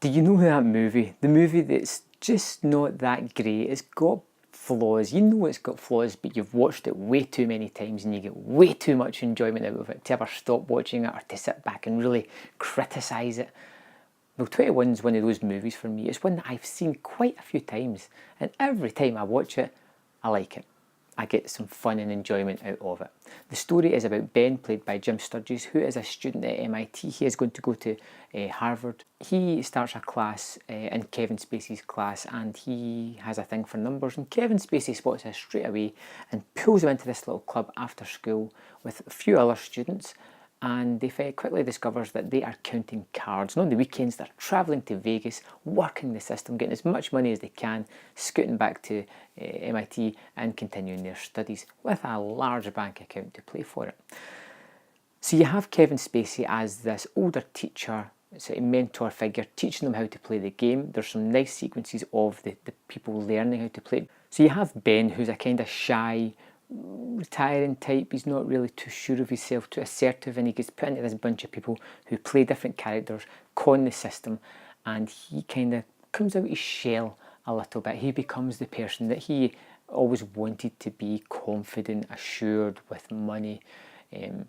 Do you know that movie? The movie that's just not that great. It's got flaws. You know it's got flaws, but you've watched it way too many times and you get way too much enjoyment out of it to ever stop watching it or to sit back and really criticise it. Well, 21 is one of those movies for me. It's one that I've seen quite a few times, and every time I watch it, I like it. I get some fun and enjoyment out of it. The story is about Ben, played by Jim Sturgis, who is a student at MIT. He is going to go to Harvard. He starts a class in Kevin Spacey's class, and he has a thing for numbers, and Kevin Spacey spots this straight away and pulls him into this little club after school with a few other students, and they quickly discovers that they are counting cards. And on the weekends they're travelling to Vegas, working the system, getting as much money as they can, scooting back to MIT and continuing their studies with a large bank account to play for it. So you have Kevin Spacey as this older teacher, sort of mentor figure, teaching them how to play the game. There's some nice sequences of the people learning how to play. So you have Ben, who's a kind of shy, retiring type. He's not really too sure of himself, too assertive, and he gets put into this bunch of people who play different characters, con the system, and he kind of comes out his shell a little bit. He becomes the person that he always wanted to be, confident, assured, with money, and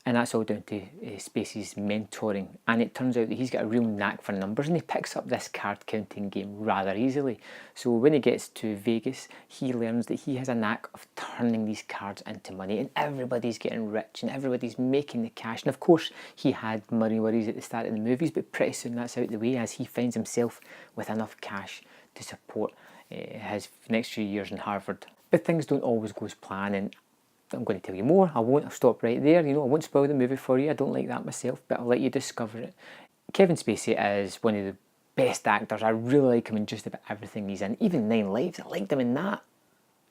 that's all down to Spacey's mentoring. And it turns out that he's got a real knack for numbers, and he picks up this card counting game rather easily. So when he gets to Vegas, he learns that he has a knack of turning these cards into money, and everybody's getting rich and everybody's making the cash. And of course he had money worries at the start of the movies, but pretty soon that's out the way as he finds himself with enough cash to support his next few years in Harvard. But things don't always go as planned, and I'm going to tell you more. I won't stop right there. I won't spoil the movie for you. I don't like that myself, but I'll let you discover it. Kevin Spacey is one of the best actors. I really like him in just about everything he's in. Even 9 Lives, I liked him in that.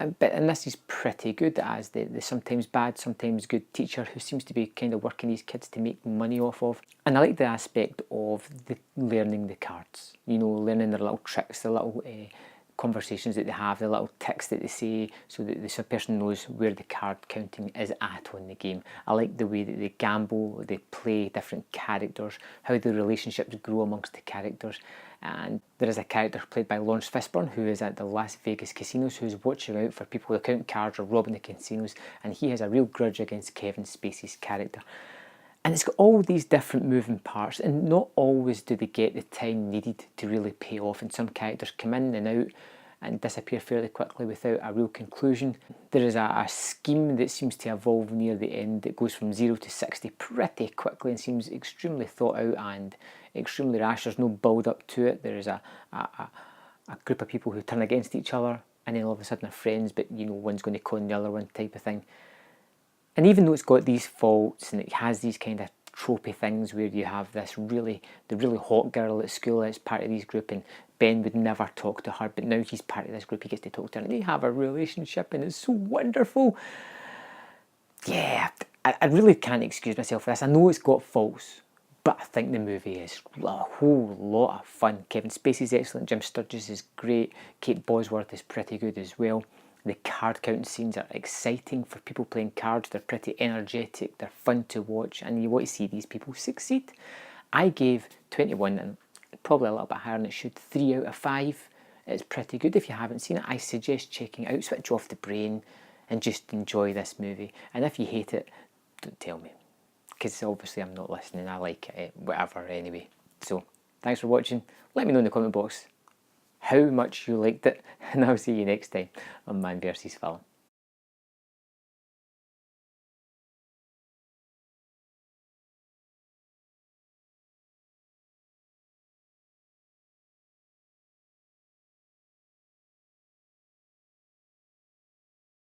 And this is pretty good as the sometimes bad, sometimes good teacher who seems to be kind of working these kids to make money off of. And I like the aspect of learning the cards. Learning their little tricks, the little conversations that they have, the little ticks that they say, so that the person knows where the card counting is at on the game. I like the way that they gamble, they play different characters, how the relationships grow amongst the characters. And there is a character played by Lawrence Fishburne who is at the Las Vegas casinos, who's watching out for people who count cards or robbing the casinos, and he has a real grudge against Kevin Spacey's character. And it's got all these different moving parts, and not always do they get the time needed to really pay off, and some characters come in and out and disappear fairly quickly without a real conclusion. There is a scheme that seems to evolve near the end that goes from 0 to 60 pretty quickly and seems extremely thought out and extremely rash. There's no build up to it. There is a group of people who turn against each other, and then all of a sudden they're friends, but one's going to con the other one type of thing. And even though it's got these faults and it has these kind of tropey things where you have the really hot girl at school that's part of this group, and Ben would never talk to her, but now he's part of this group, he gets to talk to her, and they have a relationship, and it's so wonderful. Yeah, I really can't excuse myself for this. I know it's got faults, but I think the movie is a whole lot of fun. Kevin Spacey's excellent, Jim Sturgis is great, Kate Bosworth is pretty good as well. The card counting scenes are exciting for people playing cards. They're pretty energetic, they're fun to watch, and you want to see these people succeed. I gave 21, and probably a little bit higher than it should, 3 out of 5. It's pretty good. If you haven't seen it, I suggest checking it out. Switch off the brain and just enjoy this movie. And if you hate it, don't tell me, because obviously I'm not listening. I like it, whatever anyway. So thanks for watching. Let me know in the comment box how much you liked it, and I'll see you next time on Man vs. Film.